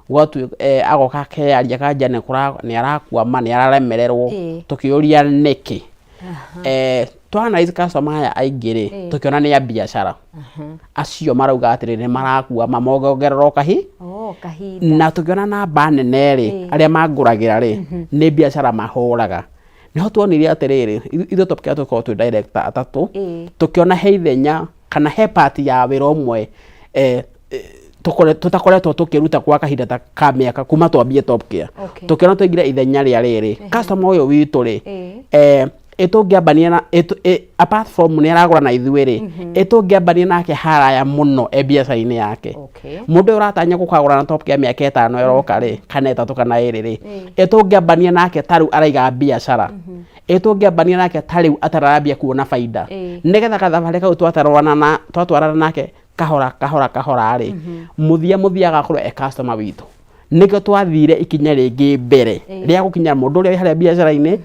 gwatu agoka kearia kanja ni arakua ma ni araremererwo tukiuria niki twana izi customer aya aingire tukiona ni ya biashara acio marauga atiriri marakua mamogerero kahinda na tukiona namba nene ri aria manguragira ri ni biashara mahuraga niho tuonire atiriri ithu topkia tuko tu director atatu tukiona he ithenya kana he party ya wira umwe tutakoretwo tukiruta kwa kahinda ta ka miaka kuma twambie topkia tukiona tuingira ithenya ria riri customer uyu witu ri etungiambania na apart from ni aragura na ithuĩ ri etungiambania nake haraya muno biacara-ini yake mundu uratanya gukagura na top kia miaka 5 eroka ri kana 3 kana 2 ri etungiambania nake taru araiga biacara etungiambania nake tariu atarabia kuona faida nigetha kathabari kau twatwarana nake kahora ri muthia gakorwo customer witu niko twathire ikinya ringi mbere ria gukinya mundu uria haria biacara-ini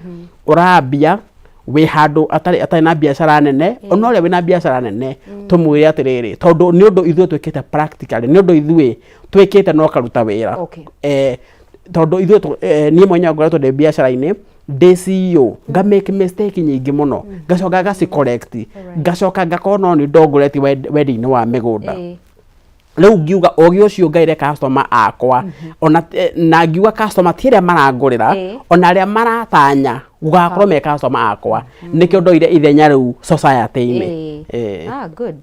urambia we handu atari na biacara nene ono ria wina biacara nene tumwire atiriri tondu ni undu ithuĩ twikite practically ni undu ithuĩ twikite no karuta wira tondu ithuĩ ni mwenye ngoretwo ndi biacara-ini ndi CEO nga make mistake nyingi muno ngacoka gaci correct ngacoka ngakona ni ndongoreti wendi-ini wa migunda riu ngiuga ogi ucio ngaire customer akwa ona na ngiuga customer tiria marangurira ona aria maratanya gugakorwo me customer akwa nikio ndoire ithenya riu society-ini good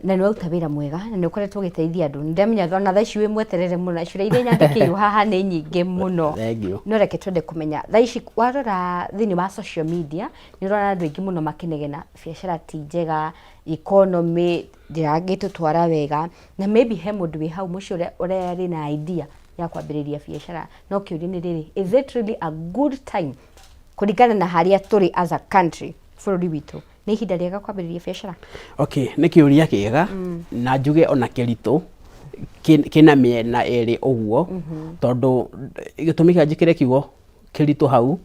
na nĩ waruta wĩra mwega na nĩ ũkoretwo ũgĩteithia andũ ndamenya ona thaa ici wĩ mweterere mũno ciũria iria nyandĩkĩirwo haha nĩ nyingĩ mũno no reke twende kũmenya thaa ici warora thĩinĩ wa social media nĩ ũrona andũ aingĩ mũno makĩnegena biacara ti njega economy ndĩragĩtũtwara wega na maybe he mũndũ wĩ hau mũciĩ ũrĩa arĩ na idea ya kwambĩrĩria biacara no kĩũria nĩ rĩrĩ is it really a good time kũringana na harĩa tũrĩ as a country bũrũri witũ nĩ ihinda rĩega kwambĩrĩria biacara nĩ kĩũria kĩega na njuge ona kĩritũ kĩna mĩena ĩrĩ ũguo tondu gĩtũmi kĩa njĩkĩre kiugo kĩritũ hau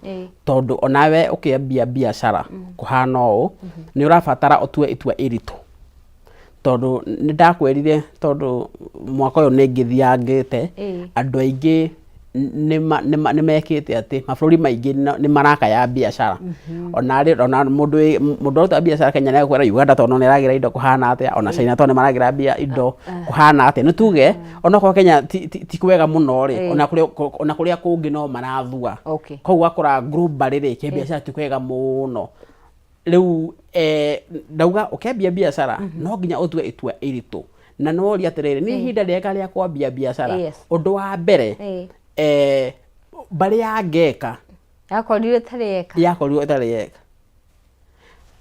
tondu onawe ũkĩambia biacara kũhana ũũ nĩ ũrabatara ũtue itua iritũ tondu nĩ ndakwerire tondu mwaka ũyũ nĩ ngĩthiangĩte andũ aingĩ nĩ mekĩte atĩ mabũrũri maingĩ nĩ marakaya biacara ona mũndũ ũruta biacara Kenya nĩ akwĩra Uganda tondu nĩ ĩragira indo kũhana atĩa ona China tondu nĩ maragira indo kũhana atĩa nĩ tuge ona kwa Kenya ti kwega mũno ri ona kũrĩa kũngĩ no marathua koguo gakora global ri kĩbiacara ti kwega mũno riu ndauga ũkĩambia biacara no nginya ũtue itua iritũ na no ria atiriri nĩ ihinda rĩega rĩa kwambia biacara ũndũ wa mbere bari yangeka yakorirwo ĩtarĩ yeka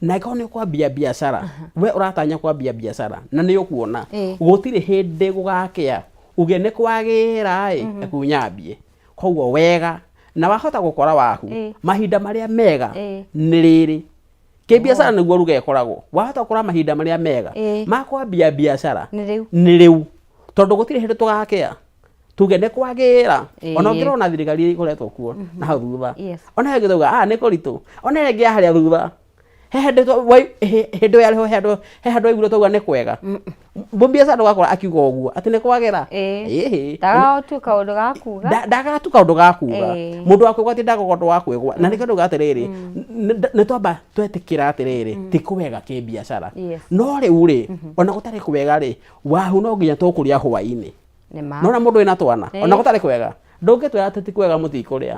na ĩkorwo nĩ kwambia biacara we ũratanya kwambia biacara na nĩ ũkuona gũtirĩ hĩndĩ gũgakĩa uge nĩ kwagĩra ekunyambie koguo wega na wahota gũkora waku mahinda marĩa mega nĩ rĩrĩ kĩbiacara nĩguo ruga ĩkoragwo wahota gũkora mahinda marĩa mega ma kwambia biacara nĩ rĩu tondu gũtirĩ hĩndĩ tũgakĩa tuge nĩ kwagĩra ona ũngĩrona thirikari ikoretwo kuo na hau thutha ona hĩngĩ tauga nĩ kũritũ ona hĩngĩ ya harĩa thutha he hĩndĩ ya rĩho he handũ waiguire tauga nĩ kwega mũbiacara ndũgakora akiuga ũguo atĩ nĩ kwagĩra ndagatuka ũndũ gakuga mũndũ wakwĩgwa atĩ ndagũka ũndũ wakwĩgwa na nĩkĩo ndauga atĩrĩrĩ nĩ twamba twetĩkĩra atĩrĩrĩ ti kwega kĩbiacara no rĩu rĩ ona gũtarĩ kwega rĩ wahu no nginya tũkũrĩa hwaĩ-inĩ nona mũndũ wĩna twana ona gũtarĩ kwega ndũngĩtwĩra atĩ ti kwega mũtikũrĩa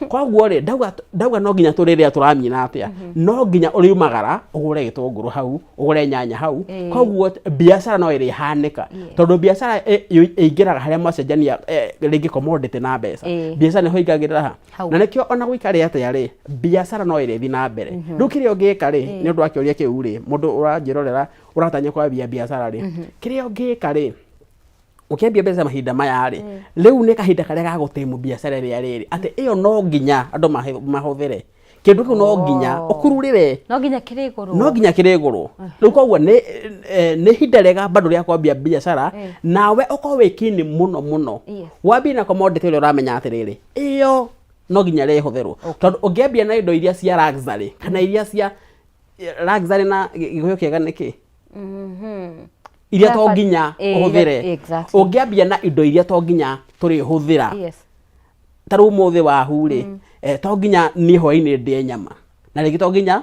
koguo rĩ ndauga no nginya tũrĩrĩa tũramina atĩa no nginya ũriumagara ũgũre gĩtũngũrũ hau ũgũre nyanya hau koguo biacara no ĩrĩhanĩka tondu biacara ĩingĩraga harĩa mwacenjania rĩngĩ commodity na mbeca biacara nĩho ingagĩrĩra na nĩkĩo ona gũikare atĩa rĩ biacara no ĩrĩthi na mbere rĩu kĩrĩa ũngĩka rĩ nĩ ũndũ wa kĩũria kĩu rĩ mũndũ ũranjĩrorera ũratanya kwambia biacara rĩ kĩrĩa ũngĩka rĩ ukiambia biacara mahinda maya ri riu ni kahinda karia ga gutimu biacara ria riri ati iyo no nginya andu mahuthire kindu kiu no nginya ukururire no nginya kiriguru riu koguo ni hinda rega bado ria kwambia biacara nawe uko wikini muno wambia na commodity ria uramenya atiriri iyo no nginya rihũthĩrwo tondu ungiambia na indo iria cia luxury kana iria cia luxury na gĩkũyũ kĩega nĩkĩ iria to nginya uhuthire ungiambia na indo iria to nginya turi huthira taru muthe wahu ri to nginya ni hwaini ndie nyama na rigi to nginya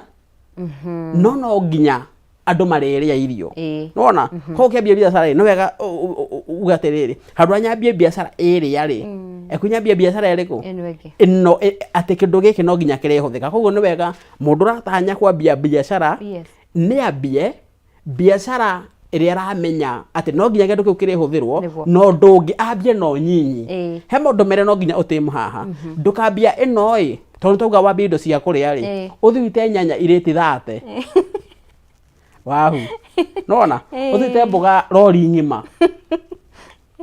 no nginya andu mareria irio nona ko kiambia biacara no wega ugatiriri handu nyambia biacara iria ri ekunyambia biacara iriku ino ati kindu giki no nginya kirehuthika koguo ni wega mundu ratanya kwambia biacara ni ambie biacara iria ramenya ati no nginya kindu kiu kirehuthirwo no ndungi ambie no nyinyi he mundu mere no nginya utimu haha ndukambia ino tondu tuga wambia indo cia kuria ri uthiite nyanya iriti 30 wahu nona uthite mboga rori ngima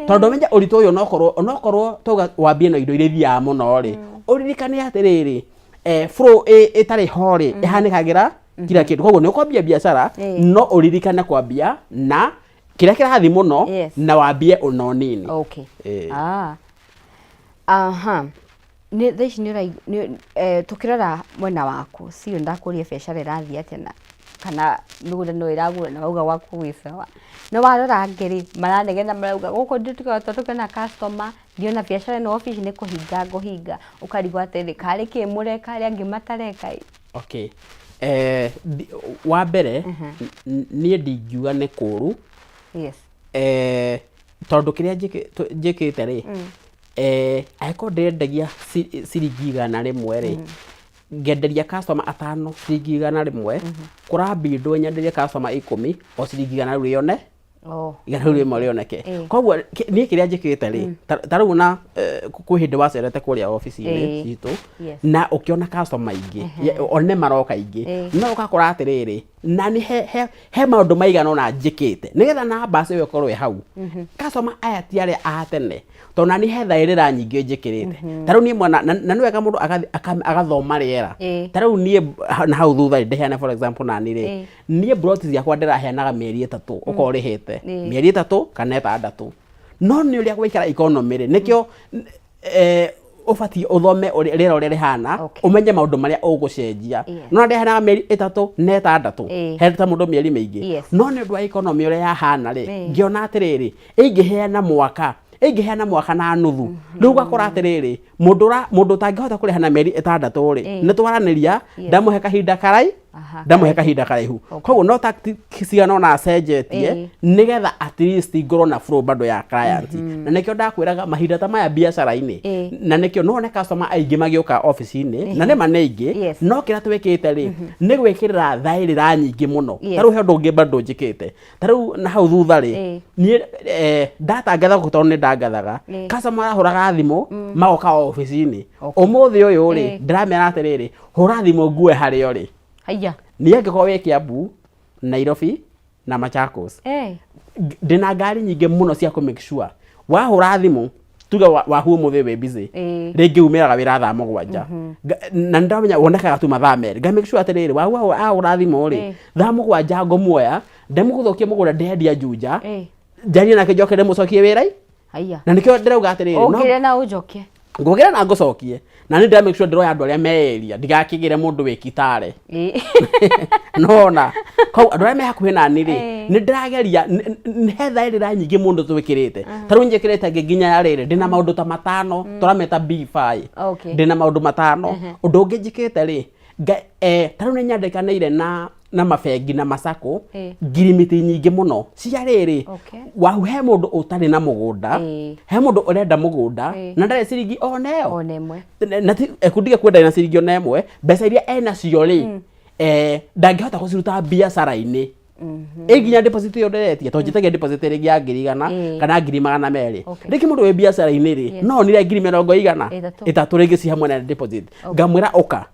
tondu menya urito uyu nokorwo tuga wambie no indo irithia muno ri uririkane atiriri flow itari hori ihanikagira kila kindu koguo ni ukwambia biacara no uririkane kwambia na kira kirathi muno na wambie uno nini ni thaici ni tukirora mwena waku sio ndakuria biacara irathia atena kana migunda no iragura na uga waku wisawa no warora ngiri maranegena marauga guko ndituka tukena customer ndiona biacara no office ni kuhinga nguhinga ukarigwa atiri kari ki mureka ri angi matareka wa mbere nie ndingiuga ni kuru tondu kiria njikite ri aiko ndendagia ciringi 100 rimwe ri ngenderia customer 5 ciringi 100 rimwe kurambi ndo nyenderia customer 10 o ciringi 100 rione igana rimwe rioneke koguo nie kiria njikite ri tariu na kuhinde wacerete kuria office ini itu na ukiona customer ingi one maroka ingi no ukakora atiriri na ni he maundu maigana ona njikite nigetha na basi we korwe hau customer aya ti aria atene tona ni he thairira nyingi njikirite tariu ni mwana na niwega mundu agathoma riera tariu nie na hau thutha ndeheana for example na ni ri nie broti ciakwa ndiraheanaga mieri 3 ukorihite mieri 3 kana 6 no ni uria gwikara economy ri nikio ubati uthome rira uria rihana umenye maundu maria ugucenjia no ndeheanaga mieri 3 na 6 heta mundu mieri mingi no ni ndu wa economy uria yahana ri ngiona atiriri ingiheana mwaka na nuthu riu gakora atiriri mundu tangihota kurihana mieri 6 ri ni twaraniria ndamuhe kahinda karaihu koguo no tactics cigana na acenjetie nigetha at least ngorwo na flow bado ya client na nikio ndakwiraga mahinda ta maya biacara-ini na nikio no ne customer aingi magioka office-ini na ne maneingi no kira twikite ri ni gwikirira thairira nyingi muno taru he ndungi bado njikite taru na hau thutha ri ni ndatangatha gutorwo ni ndangathaga customer ahuraga thimu magoka office-ini umuthi uyu ri ndiramera atiriri hura thimu ngue hario ri haya ni angiko we Kiambu Nairobi na Machakos ndina ngari nyingi muno cia ku make sure wahura thimu tuga wahu muthe we busy ringi umiraga wira thaa 7 na ndamenya wonekaga tu mathaa meri ga make sure atiriri wahu ahura thimu ri thaa 7 ngomuoya ndemuguthokia mugura ndendia njunja njari na kijoke ndemucokie wirai haya na nikio ndirauga atiriri no ngire na ujokie ngugira na ngucokie na ni make sure ndiroya andu aria meeria ndigakigire mundu wikitare nona ko andu aria me hakuhi na ni ri ni ndirageria he thairira nyingi mundu twikirite taru njikirite nginya ya riri ndina maundu ta 5 turameta B5 ndina maundu 5 undu ungi njikite ri taru ni nyandikaniire na mabengi na masako ngirimiti nyingi muno cia riri wahu he mundu utari na mugunda he mundu urenda mugunda na ndare ciringi oneo na ekundiga kwenda na ciringi onemwe mbeca iria ena cio ri ndangihota guciruta biacara-ini nginya deposit yo nderetie to njitagia deposit ringi ya 100 kana 200 riki mundu we biacara-ini ri no nire 100 3 ringi ci hamwe na deposit ngamwira uka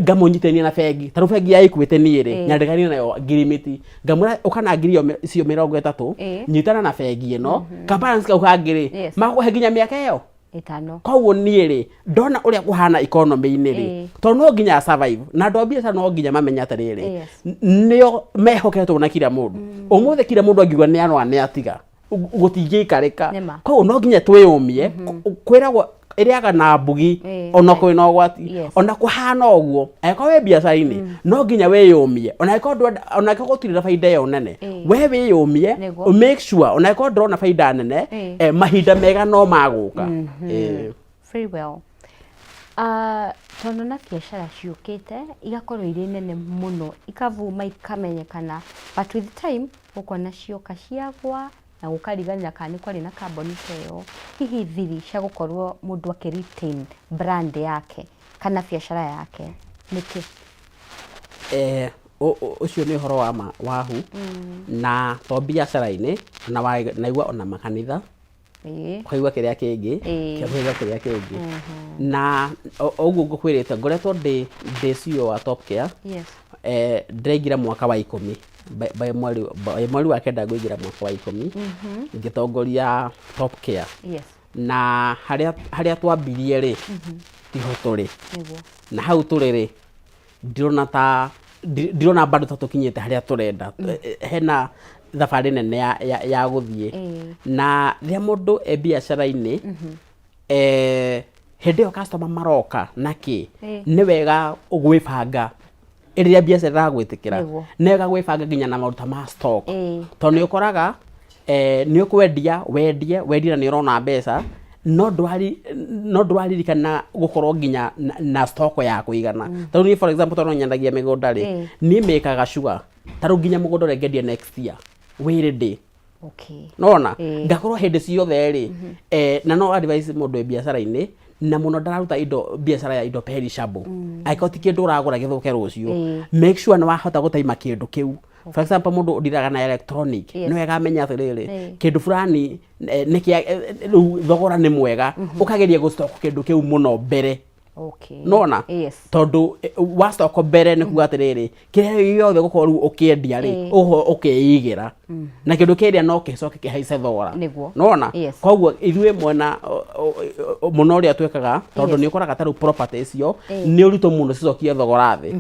ngamunyitenia na bengi taru bengi ya ikuite ni ri nyandikani nayo ngirimiti ngamura ukana ngiri cio 30 nyitana na bengi ino ka balance ka ngiri makuhe nginya miaka iyo 5 koguo ni ri ndona uria kuhana economy-ini ri to no nginya survive na ndo biacara no nginya mamenya atiriri nio mehoketwo na kila mundu umuthe kila mundu angiuga ni anwa ni atiga gutingiikarika koguo no nginya twiyumie kwiragwo iriaga na mbugi ona kwina ugwati ona kuhana uguo eko we biacara-ini no nginya wiyumie ona eko gutirira faida yo nene we wiyumie make sure ona eko ndrona faida nene mahinda mega no maguka very well. Tondo na biacara ciukite igakorwo iri nene muno ikavuma ikamenyekana, but with time ukona cioka ciagwa na gukariganira kana kwari na carbon tayo hihi thiri cia gukorwo mundu akiretain brand yake kana biacara yake niki ucio ni horo wa wahu na to biacara-ini na igwa ona makanitha kwaigua kiria kingi na uguo ngukwirite ngoretwo ndi CEO wa Top Care ndiraingira mwaka wa 10 by mweri wa kenda nguingira mwaka wa 10 ngitongoria Top Care na haria twambirie ri tiho turi na hau turi ri ndirona bado tatukinyite haria turenda hena thabari nene ya guthie na ria mundu biacara-ini hindi yo customer maroka naki ni wega gwibanga iriria biacara iragwitikira ni wega gwibanga nginya na maruta ma stock to ni ukoraga ni ukwendia wendie na ni urona mbeca no ndwaririkana gukorwo nginya na stock ya kuigana to ni for example to nyandagia migunda ri ni mekaga sure taru nginya mugunda urengedia next year wire day nona ngakorwo hindi ciothe ri na no advice mundu biacara-ini na muno ndararuta indo biacara ya indo perishable aikoti kindu uragura githuke rucio make sure ni wahota gutaima kindu kiu for example mundu udiraga na electronic no wega amenya atiriri kindu fulani niki thogora ni mwega ukageria gu stock kindu kiu muno mbere nona tondu wa stock mbere ni kuga atiriri kiria yothe gukorwo ukiendia ri uho ukiigira na kindu kiria no kicoke kihaice thogora nona koguo ithue mwena muno ria twekaga tondu ni ukoraga taru properties yo ni uruto muno cicokie thogora thi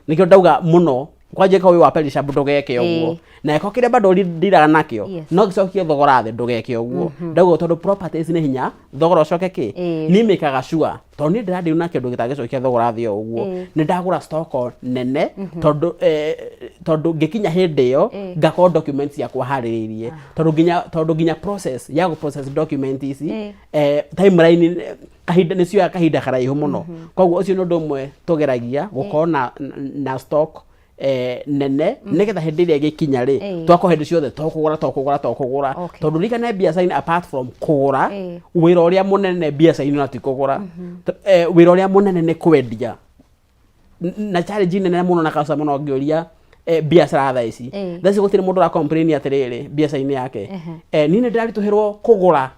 nikio ndauga muno kwaje ka uyu wa perishable ndugeke uguo na eko kire bado ndiraga nakio no gicokie thogora thi ndugeke uguo ndauga tondu properties ni hinya thogora ucoke ki ni mekaga sure tondu ni ndiradi na kindu gitagicokia thogora thi uguo ni ndagura stock nene tondu ngikinya hindi yo ngako documents yakwa hariririe tondu nginya process ya process document ici timeline kahinda nicio ya kahinda karaihu muno koguo ucio no ndumwe tugeragia gukona na stock nene nigetha hindi iria gikinya ri twako hindi ciothe tokugura tondu rikana biacara-ini apart from kugura wira uria munene biacara-ini na ti kugura wira uria munene ni kwendia na challenge nene muno na customer no ngioria biacara tha ici thasi gutire mundu ra complain atiriri biacara-ini yake ni ni ndirarituhirwo kugura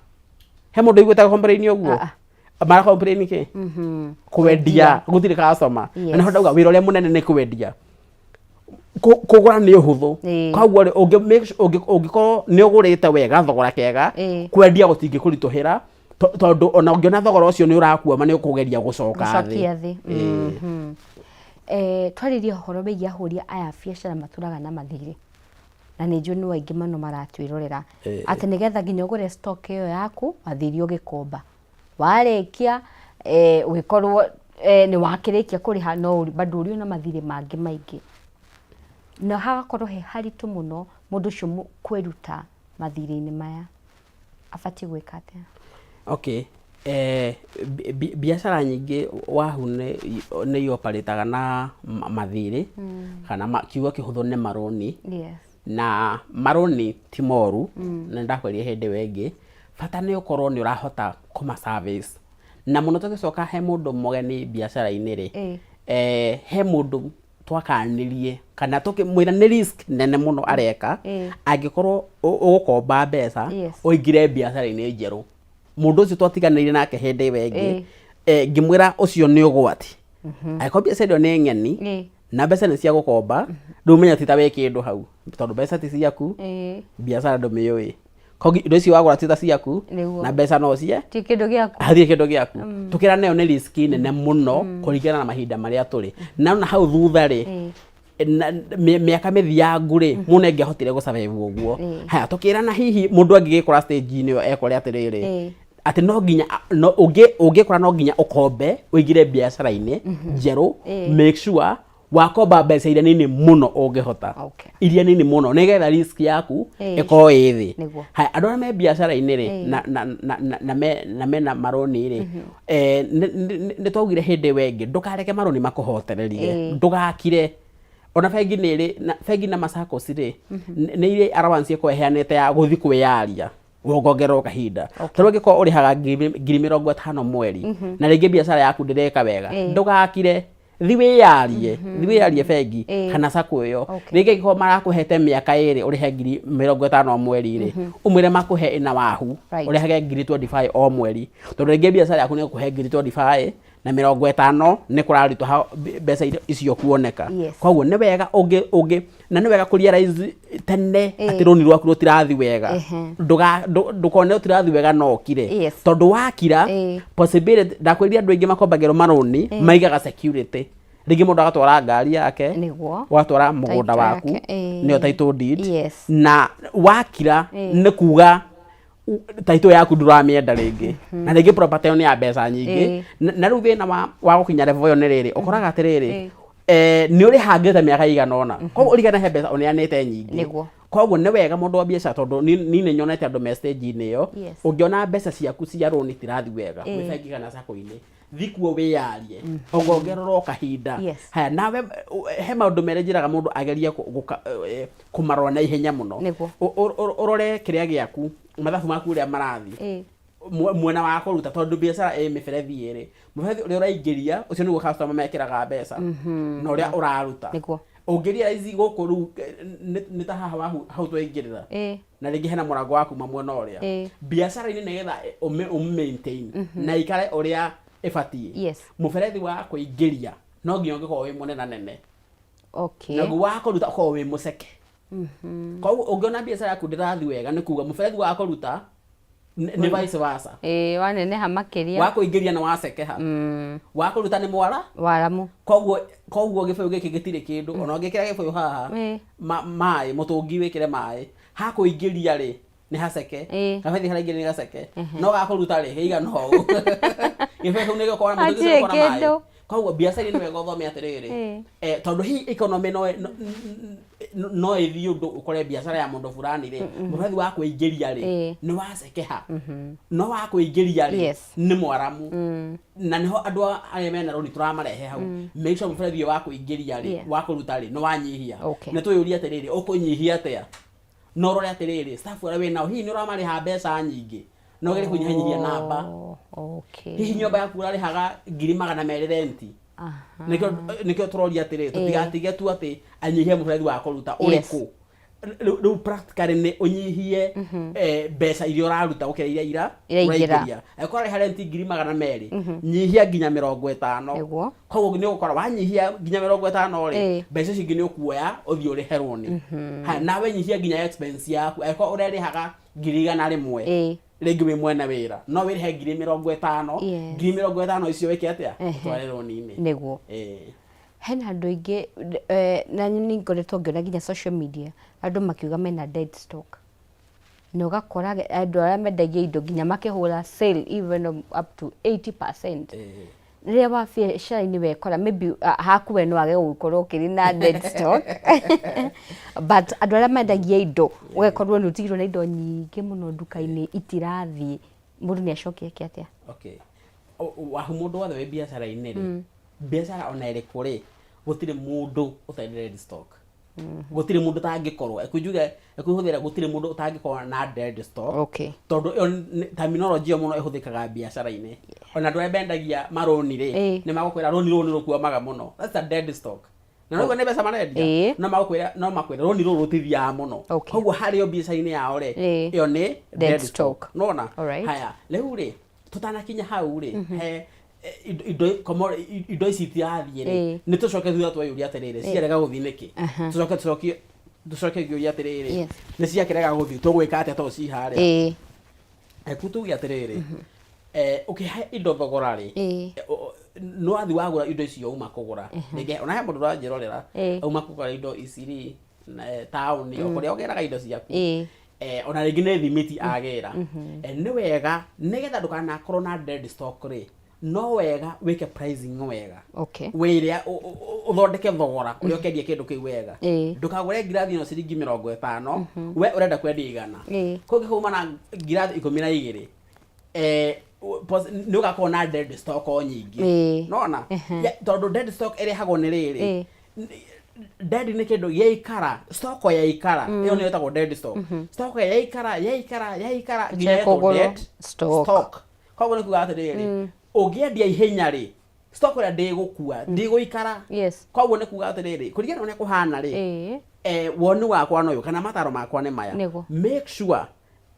he mundu igweta complain uguo mara complain ki kwendia gutire customer na ndauga wira uria munene ni kwendia kugura ni uhuthu koguo ungikorwo ni ugurite wega thogora kega kwendia gutingikuritũhĩra tondu ona ungiona thogora ucio ni urakua ni ukugeria gucoka thi twaririe horo begia ahũri aya biacara maturaga na mathiri na ni njũ ni waingi mano maratwirorera ati nigetha nginya ugure stock iyo yaku mathiri ugikomba warikia ugikorwo ni wakirikia kuriha no bado uri na mathiri mangi maingi na hagakorwo he haritu muno mundu ucio kwiruta mathiri-ini maya abati gwika atia biacara nyingi wahu ni operataga na mathiri kana kiugo kihuthu ni maroni na maroni ti moru na ndakweria hindi wengi bata ni ukorwo ni urahota kuma service na muno tugicoka he mundu mogeni biacara-ini ri he mundu twakanirie kana tukimwira ni risk nene muno areka angikorwo ugukomba mbeca uingire biacara-ini njeru mundu ucio twatiganire nake hindi wengi ngimwira ucio ni ugwati aiko biacara ni ng'eni na mbeca ni cia gukomba ndumenya tita we kindu hau tondu mbeca ti ciaku biacara ndumiyui kogi indo icio wagura tita ciaku na mbeca no cie ti kindu giaku hathie kindu giaku tukira nayo ni risk nene muno kuringana na mahinda maria turi na hau thutha ri miaka mithiangu ri muno engihotire gusurvive uguo haya tukira na hihi mundu angigikora stage-ini yo ekore atiriri ati no nginya ungikora no nginya ukombe uigire biacara-ini njeru make sure wakomba mbeca iria nini muno ungihota iria nini muno nigetha risk yaku ikorwo ithi hai andu arĩa me biacara-ini ri na mena maroni ri ni twaugire hindi wengi ndukareke maroni makuhotererie ndugakire ona bengi na masacos ri ni ire allowance ikoheanite ya guthi kwiyaria wongongerwo kahinda tondũ ngĩkorwo ũrĩhaga 50,000 mweri na rĩngĩ biacara yaku ndĩreka wega ndũgakire thi wĩyarie bengi kana sacco ĩyo rĩngĩ ngĩkorwo marakũhete mĩaka 2 ũrĩhe 50,000 mweri rĩ ũmwĩre makũhe ĩna wahu ũrĩhage 25,000 o mweri tondũ rĩngĩ biacara yaku nĩ gũkũhe 25,000 na 50 nĩ kũraritũha mbeca icio kuoneka koguo nĩ wega ũngĩ na nĩ wega kũrealize tene atĩ rũni rwaku rũtirathi wega ndũkone rũtirathi wega no kire tondũ wakira possibility ndakwĩria andũ aingĩ makombagĩrwo marũni maigaga security rĩngĩ mũndũ agatwara ngari yake watwara mũgũnda waku nĩyo title deed na wakira nĩ kuga title yaku nduramĩenda rĩngĩ na rĩngĩ property ĩyo nĩ ya mbeca nyingĩ na rĩu thĩna wa gũkinya level ĩyo nĩ rĩrĩ ũkoraga atĩrĩrĩ nĩ ũrĩhangĩte mĩaka igana ũna koguo ũrigana he mbeca ũneanĩte nyingĩ koguo nĩ wega mũndũ wa biacara tondũ niĩ nĩ nyonete andũ me stage-inĩ ĩyo ũngĩona mbeca ciaku cia rũni tirathi wega gwĩ bengi kana sacco-inĩ thi kuo wĩyarie ũngongererwo kahinda haya nawe he maũndũ merĩ njĩraga mũndũ agerie kũmarora na ihenya mũno ũrore kĩrĩa gĩaku mathabu maku ũrĩa marathi mwena wa kũruta tondũ biacara mĩberethi ĩrĩ mũberethi ũrĩa ũraingĩria ũcio nĩguo customer mekĩraga mbeca na ũrĩa ũraruta ũngĩria ici gũkũ rĩu nĩ ta haha hau twaingĩrĩra na rĩngĩ hena mũrango waku mwena ũrĩa biacara-inĩ nĩgetha ũmĩmaintain na ikare ũrĩa ĩbatiĩ mũberethi wa kũingĩria no nginya ũngĩkorwo wĩ mũnene nene naguo wa kũruta ũkorwo wĩ mũceke koguo ũngĩona biacara yaku ndĩrathi wega nĩ kuga mũberethi wa kũruta nĩ vice versa waneneha makĩria wa kũingĩria na wacekeha wa kũruta nĩ waramu koguo gĩbũyũ gĩkĩ gĩtirĩ kĩndũ ona ũngĩkĩra gĩbũyũ haha maĩ mũtũngi wĩkĩre maĩ ha kũingĩria rĩ nĩ haceke kabethi haraingĩria nĩ gaceke no gakũruta rĩ kĩigana ũũ gĩbũyũ kĩu nĩ gĩkorwo mũtũngi gĩkorwo maĩ koguo biacara nĩ wega ũthome atĩrĩrĩ tondũ hii economy no ĩthiĩ ũndũ ũkore biacara ya mũndũ fulani rĩ mũberethi wa kũingĩria rĩ nĩ wacekeha no wa kũingĩria rĩ nĩ mwaramu na nĩho andũ arĩa mena rũni tũramarehe hau make sure mũberethi wa kũingĩria rĩ wa kũruta rĩ nĩ wanyihia nĩ twĩyũria atĩrĩrĩ ũkũnyihia atĩa no ũrore atĩrĩrĩ staff arĩa wĩnao hihi nĩ ũramarĩha mbeca nyingĩ no ũgerie kũnyihanyihia namba hihi nyũmba yaku ũrarĩhaga 200,000 renti nĩkĩo tũroria atĩrĩ tũtigatige tu atĩ anyihie mũberethi wa kũruta ũrĩkũ rĩu practically nĩ ũnyihie mbeca iria ũraruta gũkĩra iria ũraingĩria angĩkorwo ũrarĩha renti 200,000 nyihia nginya 50 koguo nĩ ũgũkora wanyihia nginya 50 rĩ mbeca icio ingĩ nĩ ũkuoya ũthiĩ ũrĩhe rũni nawe nyihia nginya expense yaku angĩkorwo ũrarĩhaga 100,000 rĩngĩ wĩ mwena wĩra no wĩrĩhe 50,000 icio wĩke atĩa tware rũni-inĩ nĩguo hena andũ aingĩ na nĩ ngoretwo ngĩona nginya social media andũ makiuga mena dead stock na ũgakora andũ arĩa mendagia indo nginya makĩhũra sale even up to 80%. Rĩrĩa wa biacara-inĩ wekora maybe haku we no wage gũkorwo ũkĩrĩ na dead stock but andũ arĩa mendagia indo ũgekorwo nĩ ũtigirwo na indo nyingĩ mũno nduka-inĩ itirathiĩ mũndũ nĩ acokia eke atĩa? Wahu mũndũ wothe wĩ biacara-inĩ rĩ biacara ona ĩrĩkũ rĩ gũtirĩ mũndũ ũtarĩ dead stock gũtirĩ mũndũ tangĩkorwo ekũhũthĩra gũtirĩ mũndũ ũtangĩkorwo na dead stock tondũ terminology mũno ĩhũthĩkaga biacara-inĩ ona andũ arĩa bendagia marũni rĩ nĩ magũkwĩra rũni rũu nĩ rũkuamaga mũno that's a dead stock na nĩguo nĩ mbeca marendia no makwĩra rũni rũu rũtithiaga mũno koguo harĩo biacara-inĩ yao rĩ ĩyo nĩ dead stock nona haya rĩu rĩ tũtanakinya hau rĩ he indo ici itirathiĩ rĩ nĩ tũcoke thutha twayũria atĩrĩrĩ ciarega gũthiĩ nĩkĩ tũcoke ngĩũria atĩrĩrĩ nĩ ciakĩrega gũthiĩ tũgwĩka atĩa tondũ ci harĩa tuge atĩrĩrĩ ũkĩhe indo thogora rĩ no athi wagũra indo icio uma kũgũra rĩngĩ ona he mũndũ ũranjĩrorera uma kũgũra indo ici rĩ taũni o kũrĩa ũgeraga indo ciaku ona rĩngĩ nĩ thimiti agĩra nĩ wega nĩgetha ndũkanakorwo na dead stock rĩ no wega wĩke pricing wega wĩrĩa ũthondeke thogora ũrĩa ũkendia kĩndũ kĩu wega ndũkagũre ngirathi ĩno ciringi 50 we ũrenda kwendia 100 kũngĩ kuma na ngirathi 12 nĩ ũgakorwo na dead stock nyingĩ nona tondũ dead stock ĩrehagwo nĩ rĩrĩ dead nĩ kĩndũ gĩaikara stock yaikara ĩyo nĩ ĩtagwo dead stock stock yaikara nginya ĩtagwo dead stock koguo nĩ kuuga atĩrĩrĩ ũngĩendia ihenya rĩ stock ĩrĩa ndĩgũkua ndĩgũikara koguo nĩ kuuga atĩrĩrĩ kũringana na ũrĩa kũhana rĩ woni wakwa no kana mataro makwa nĩ maya make sure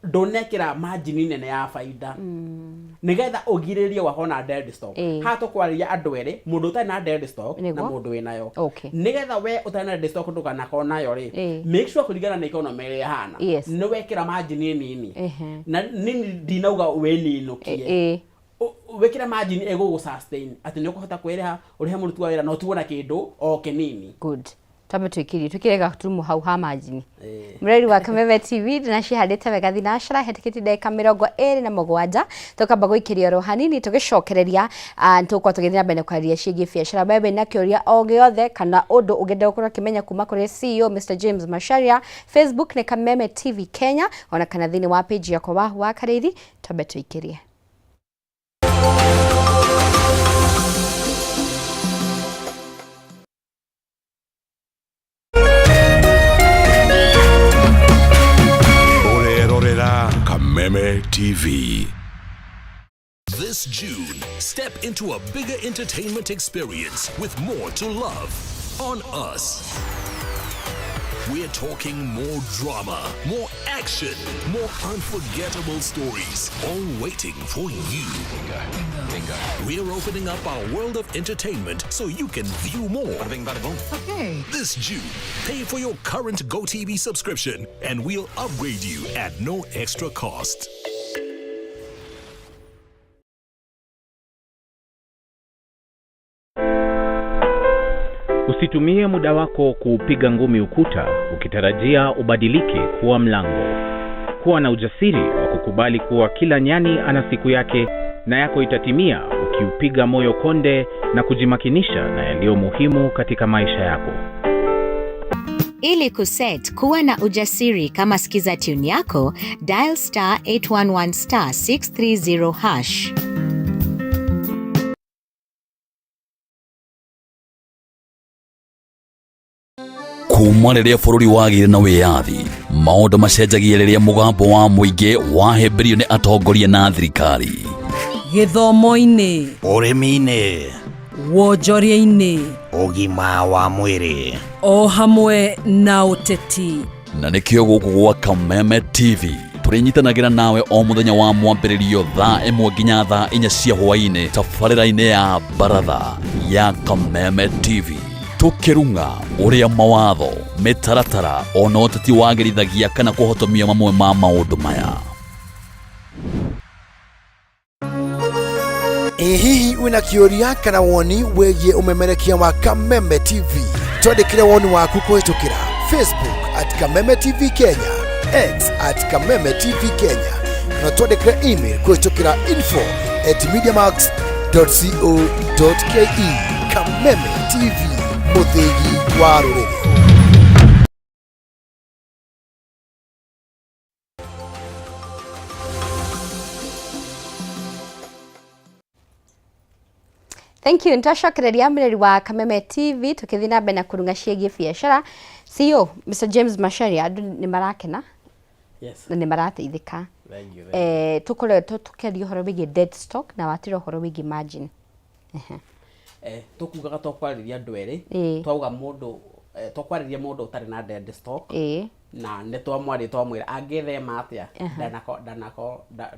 ndonekera margin nene ya faida nigetha ũgirĩrĩrie wakorwo na dead stock hato kwarĩria andũ erĩ mũndũ ũtarĩ na dead stock na mũndũ wĩnayo nigetha we ũtarĩ na dead stock ndũkanakorwo nayo rĩ make sure kũringana na economy ĩrĩa ĩhana nĩ wekĩra margin nini na nini ndinauga wĩninũkie wekĩra margin ĩgũgũsustain atĩ nĩ ũkũhota kwĩrĩha ũrĩhe mũruti wa wĩra na ũtigwo na kĩndũ o kĩnini Tabe twikire gaturumu hau ha majini mureri wa Kameme TV ndinacihandite wega thinashara hetikiti ndeka 27 tukamba guikiria ro hanini tugicokereria tukwa tugithira mbere kwaria ciĩgiĩ biacara bebe na kĩũria o gĩothe kana ũndũ ũngĩenda gũkorwo kimenya kuma kuri CEO Mr James Macharia. Facebook ni Kameme TV Kenya ona kana thini wa page yakwa wa Karĩithĩ. Tabe twikirie Kameme TV. This June, step into a bigger entertainment experience with more to love on us. We're talking more drama, more action, more unforgettable stories, all waiting for you. Bingo. We're opening up our world of entertainment so you can view more. Okay. This June, pay for your current GoTV subscription and we'll upgrade you at no extra cost. Usitumie muda wako kupiga ngumi ukuta ukitarajia ubadilike kuwa mlango. Kuwa na ujasiri wa kukubali kuwa kila nyani ana siku yake na yako itatimia ukiupiga moyo konde na kujimakinisha na yaliyo muhimu katika maisha yako. Ili kuset kuwa na ujasiri kama sikiza tune yako, dial *811*630#. Kuma rĩrĩa bũrũri wagĩire na wĩyathi maũndũ macenjagia rĩrĩa mũgambo wa mũingĩ wahĩmbĩrio nĩ atongoria na thirikari. Gĩthomo-inĩ, ũrĩmi-inĩ, wonjoria-inĩ, ũgima wa mwĩrĩ, o hamwe na ũteti. Na nĩkĩo gũkũ gwa Kameme TV tũrĩnyitanagĩra nawe o mũthenya wa mwambĩrĩrio thaa 1 nginya thaa 4 cia hwaĩ-inĩ tabarĩra-inĩ ya Baratha ya Kameme TV. Tukirunga uria mawatho mitaratara ona ũteti wagĩrithagia kana kũhotomia mamwe ma maũndũ maya. Hihi wina kĩũria kana woni wĩgiĩ umemerekia wa Kameme TV? Twandĩkĩre woni waku kũhĩtũkĩra Facebook @Kameme TV Kenya, X @Kameme TV Kenya, na twandĩkĩre email kũhĩtũkĩra info@mediamax.co.ke. Kameme TV, mũthĩgi wa rũrĩrĩ. Thank you. Ntashokereria mreri wa Kameme TV tukithii na mbere na kurunga ciĩgiĩ biacara. CEO Mr James Macharia nĩ marakena. Yes. Na nĩ marateithĩka. Thank you. Tukoretwo tukiaria ũhoro wĩgiĩ dead stock na watira ũhoro wĩgiĩ margin. Tukugaga tokwarĩria andũ erĩ twauga mũndũ tokwarĩria mũndũ ũtarĩ na dead stock na nĩ twamwĩra angĩthema atĩa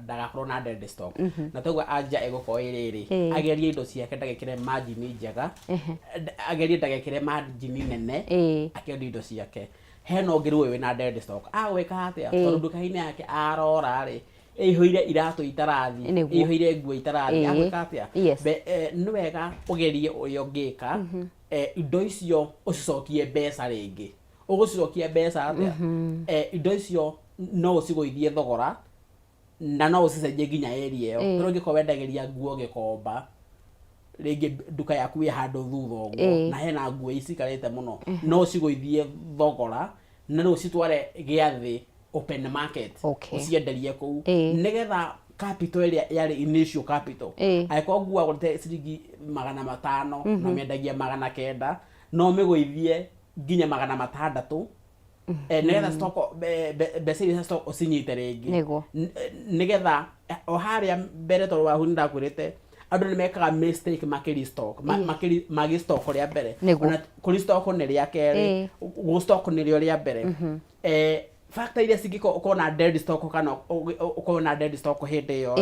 ndagakorwo na dead stock na twauga anja ĩgũkorwo ĩrĩrĩ agerie indo ciake ndagekĩre margin njega agerie ndagekĩre margin nene akĩendia indo ciake. Hena ũngĩ rĩu wĩna dead stock agwĩka atĩa tondũ nduka-inĩ yake arora rĩ ihũire iratũ itarathi ihũire nguo itarathi agwĩka atĩa nĩ wega ũgerie ũrĩa ũngĩka indo icio ũcicokie mbeca rĩngĩ ũgũcicokia mbeca atĩa indo icio no ucigũithie thogora na no ucicenjie nginya area ĩyo tondũ ngĩkorwo wendagĩria nguo Gĩkomba rĩngĩ nduka yaku ĩ handũ thutha ũguo na hena nguo icikarĩte mũno no ucigũithie thogora na no ucitware Gĩathĩ open market ucienderie kũu nĩgetha capital ĩrĩa yarĩ initial capital angĩkorwo nguo agũrĩte ciringi 500 no mendagia 900 no mĩgũithie nginya 600 nĩgetha stock mbeca iria stock ucinyite rĩngĩ nĩgetha o harĩa mbere tondũ wahu nĩndakwĩrĩte andũ nĩ mekaga mistake magi stock rĩa mbere na kũri stock nĩ rĩa kerĩ gũ stock nĩ rĩo rĩa mbere factor iria cingĩkorwo na dead stock kana ũkorwo na dead stock hĩndĩ ĩyo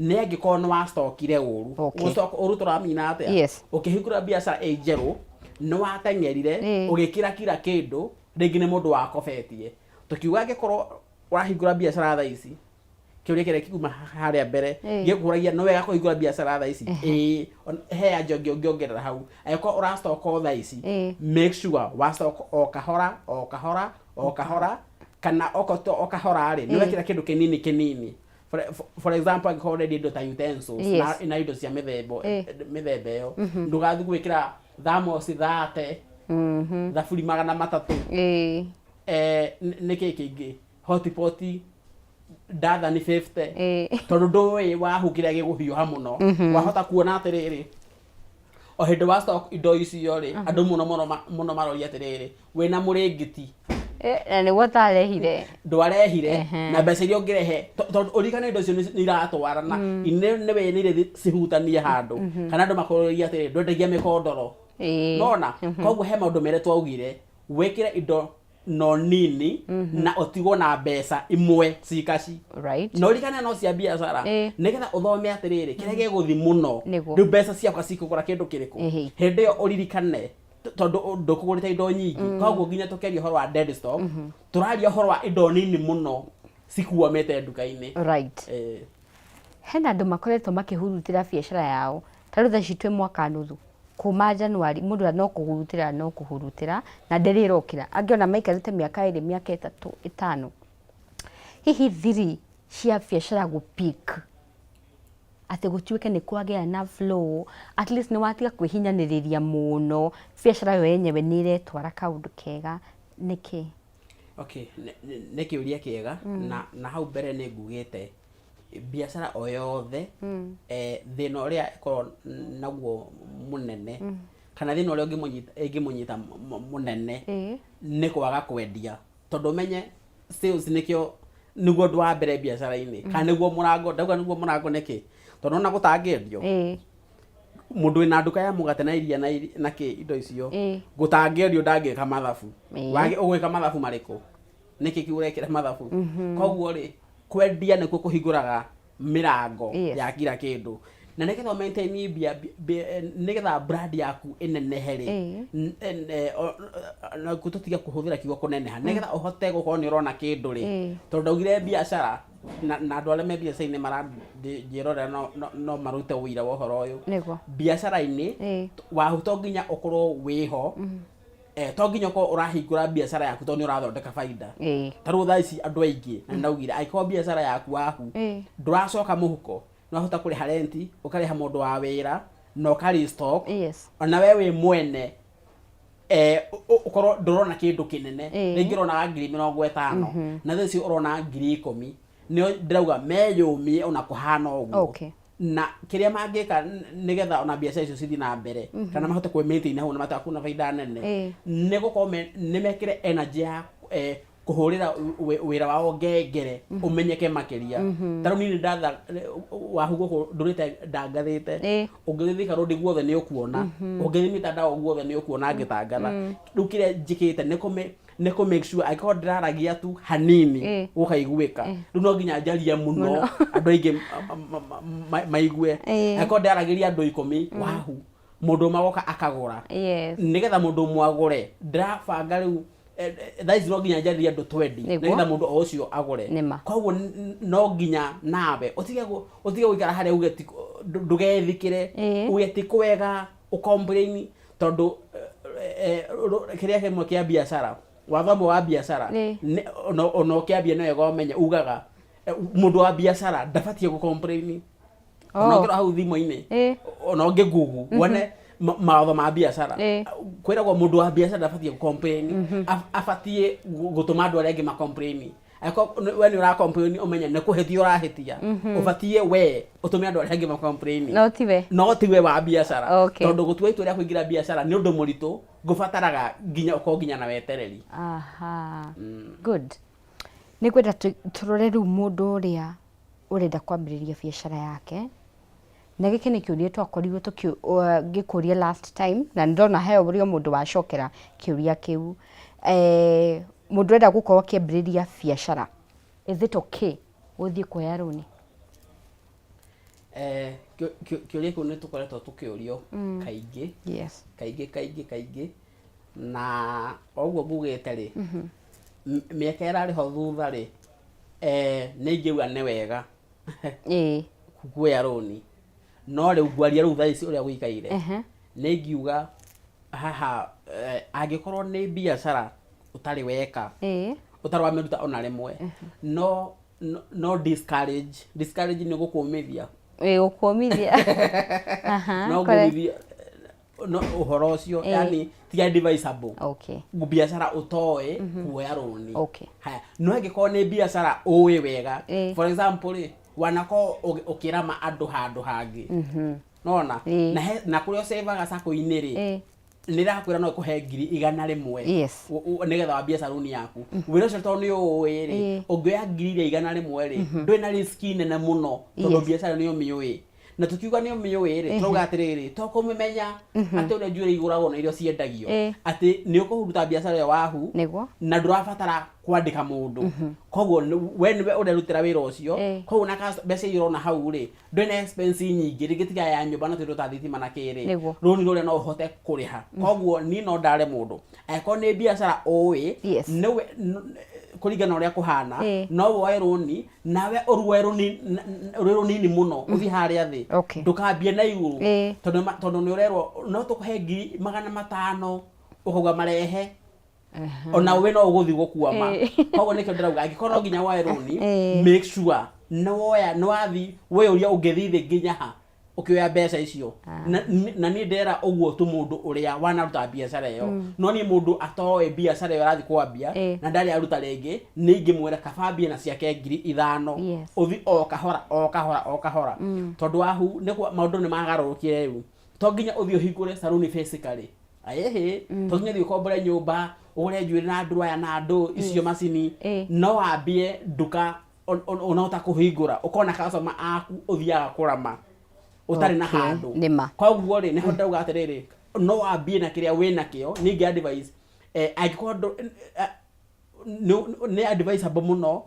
nĩ angĩkorwo nĩ wa stockire ũru gũ stock ũru tũramina atĩa ũkĩhingũra biacara ĩ njerũ nĩ wateng'erire ũgĩkĩra kila kĩndũ rĩngĩ nĩ mũndũ wakobetie tũkiuga angĩkorwo wahingũra biacara thaa ici kĩũria kĩrĩa kiuma harĩa mbere gĩkũragia no wega kũhingũra biacara thaa ici he anja ũngĩongerera hau angĩkorwo ũrastock thaa ici make sure wa stock o kahora kana o kahora rĩ nĩ wekĩra kĩndũ kĩnini for example angĩkorwo ũrendia indo ta utensils na indo cia mĩthemba ĩyo ndũgathiĩ gwĩkĩra thermos 30 thaburi 300 nĩkĩ kĩngĩ hotpot datha ni 50 tondũ ndũĩ wahu kĩrĩa gĩgũhiũha mũno wahota kuona atĩrĩrĩ o hĩndĩ wa stock indo icio rĩ andũ mũno maroria atĩrĩrĩ wĩna mũrĩngĩti na nĩguo tarehire ndwarehire na mbeca iria ũngĩrehe tondũ ũrikane indo icio nĩ iratwarana nĩwe nĩ cihutanie handũ kana andũ makoria atĩrĩrĩ ndwendagia mĩkondoro nona koguo he maũndũ mere twaugire wĩkĩre indo no nini na ũtigwo na mbeca imwe cikaci no rikane no cia biacara nĩgetha ũthome atĩrĩrĩ kĩrĩa gĩgũthi mũno rĩu mbeca ciakwa cikũgũra kĩndũ kĩrĩkũ hĩndĩ ĩyo ũririkane tondũ ndũkũgũrĩte indo nyingĩ koguo nginya tũkeria ũhoro wa dead stock tũraria ũhoro wa indo nini mũno cikuomete nduka-inĩ hena andũ makoretwo makĩhurutĩra biacara yao tarĩu thaa ici twĩ mwaka nuthu kuma Januari mundu no kuhurutira na nderirokira angiona maikarite miaka 2 miaka 3 5 hihi thiri cia biacara gu peak ate gutuike ni kwagea na flow at least ni watiga kwihinyaniriria muno biacara yo yenyewe ni iretwara kaundu kega niki niki uria kega na hau mbere ni ngugite biacara o yothe thina uria ikorwo naguo munene kana thina uria ũngĩmunyita munene nĩ kwaga kwendia tondu menye sales nĩkĩo nĩguo ũndũ wa mbere biacara-inĩ kana nĩguo mũrango ndauga nĩguo mũrango nĩkĩ tondu ona gũtangĩendio mũndũ wĩna nduka ya mũgate na iria na kĩ indo icio gũtangĩendio ndangĩka mathabu ũgwĩka mathabu marĩkũ nĩkĩ kiurekĩra mathabu koguo rĩ kwendia nĩkuo kũhingũraga mĩrango ya kila kĩndũ na nĩgetha maintain nĩgetha brand yaku ĩnenehe rĩ na gũtũtiga kũhũthĩra kiugo kũneneha nĩgetha ũhote gũkorwo nĩ ũrona kĩndũ rĩ tondũ ndaugire biacara na andũ arĩa me biacara-inĩ maranjĩrorera no marute ũira wa ũhoro ũyũ biacara-inĩ wahuto nginya ũkorwo wĩho to nginya ko ũrahingũra biacara yaku to nĩ ũrathondeka faida tarũ thaa ici andũ aingĩ na ndaugire angĩkorwo biacara yaku wahu ndũracoka mũhuko no hota kũrĩha renti ũkarĩha mũndũ wa wĩra na ũkarĩ stock ona we wĩ mwene ũkorwo ndũrona kĩndũ kĩnene rĩngĩ ũrona 50,000 na thaa ici ũrona 10,000 nĩ ndĩrauga meyũmie ona kũhana ũguo na kĩrĩa mangĩka nĩgetha ona biacara icio cithi na mbere kana mahote kwĩ maintain hau na matakuna faida nene nĩ gũkorwo nĩ mekĩre energy ya kuhurira wira wao ngengere umenyeke makiria taru nini ndatha wahugo ndurite ndangathite ungithika rodi guothe ni ukuona ungithimita ndawa guothe ni ukuona ngitangatha riu kire njikite ni ko make sure I got ndaragia tu hanini ukaiguika riu no nginya njaria muno andu aingi maigue I got ndaragiria andu 10 wahu mundu magoka akagura nigetha mundu mwagure ndirabanga riu thaici no nginya njaria andu 20 nigetha mundu o ucio agure koguo no nginya nawe utige guikara haria ugeti ndugethikire ugeti kwega ucomplain tondu kiria kimwe kia biacara wathomo wa biacara ono kiambia no yego ugaga mundu wa biacara ndabatie ku complain ono ngira hau thimo-ini ono nge Google wone mawatho ma biacara kwiragwo mundu wa biacara ndabatie ku complain abatie gutuma andu arĩa angĩ ma complain ako we ni ura complain umenya ne kuhetia urahetia ubatie we utume andu arĩa angĩ ma complain no tiwe wa biacara tondu gutua itu ria kuingira biacara ni undu muritu ngubataraga nginya uko nginya na wetereri. Good. Ni kwenda turore ru mundu uria urenda kwambiriria biacara yake na giki ni kiuria twakorirwo ngikuria last time na ndona heo buri mundu wacokera kiuria kiu mundu urenda gukorwo kiambiriria biacara, is it okay guthie kuoya runi? Kiuria kiu ni tukoretwo tukiurio kaingi kaingi na oguo mbugite ri miaka irari ho thutha ri ni ngiuga ni wega kuoya runi no riu ngwaria riu thaa ici uria gwikaire ni ngiuga haha angikorwo ni biacara utari weka utari wa meruta ona rimwe no discourage ni gukumithia gukumithia no gumithia no uhoro ucio yani ti advisable biacara utoe kuoya runi haya no angikorwo ni biacara uwi wega for example wanako ukirama andu handu hangi nona na kurio saveaga sako-ini ri nirakwira no kuhe 100,000 nigetha wambia saluni yaku wira ucio tondu ni uwi ri ungioya 100,000 ri ndui na risk nene muno tondu biacara ni umiui na tukiuga ni umiui ri tuuga atiriri tukumenya ati uria njuri iguragwo na irio ciendagio ati ni ukuhuruta biacara ya wahu na ndurabatara kwandika mundu koguo we niwe urerutira wira ucio koguo na mbeca irona hau ri ndui na expense nyingi rigitiga ya nyumba na twiro ta thitima na kiri runi ruria no uhote kuriha koguo ni no ndare mundu eko ni biacara uwi niwe kuringana uria kuhana no woe runi nawe uruwe runi ni muno uthi haria thi ndukambie na iguru tondu ni urerwo no tukuhe 500 ukauga marehe ona we no uguthi gukuama koguo nikio ndirauga angikorwo nginya woe runi make sure no woya no athi we uria ungithi nginya ha ukioya mbeca icio na ni ndera uguo tu mundu uria wanaruta biacara iyo no ni mundu atoe biacara iyo arathi kwambia na ndari aruta ringi ni ingimwira kabambia na ciake 5,000 uthi o kahora tondu wahu ni maundu ni magarurukire riu to nginya uthi uhingure saluni physically to nginya thi kombore nyumba ugure njuiri na andu aya na andu icio macini no wambie nduka ona utakuhingura ukona customer aku uthiaga kurama utari na handu koguo ri niho ndauga atiriri no wambie na kiria wina kio ningi advice agikorwo ni advisable muno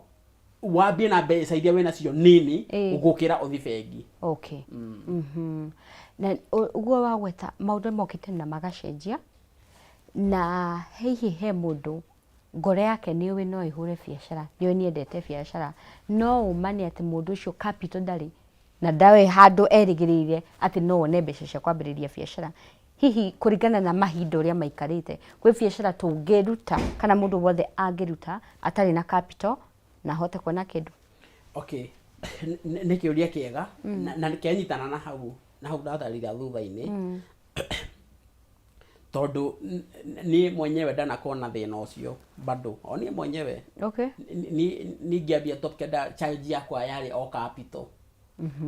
wambie na mbeca iria wina cio nini ugukira uthi bengi na uguo wagweta maundu mokite na magacenjia na he mundu ngore yake ni we no ihure biacara ni niendete biacara no umani ati mundu ucio capital ndari na ndawe handu erigiriire ati no one mbeca cia kwambiriria biacara hihi kuringana na mahinda uria maikarite kwi biacara tungiruta kana mundu wothe angiruta atari na capital na hote kuona kindu ni kiuria kiega na kianyitana na hau ndatharira thutha-ini tondu ni mwenyewe ndanakona thina ucio bado ni mwenyewe ni ngiambia top kenda charge yakwa yari o capital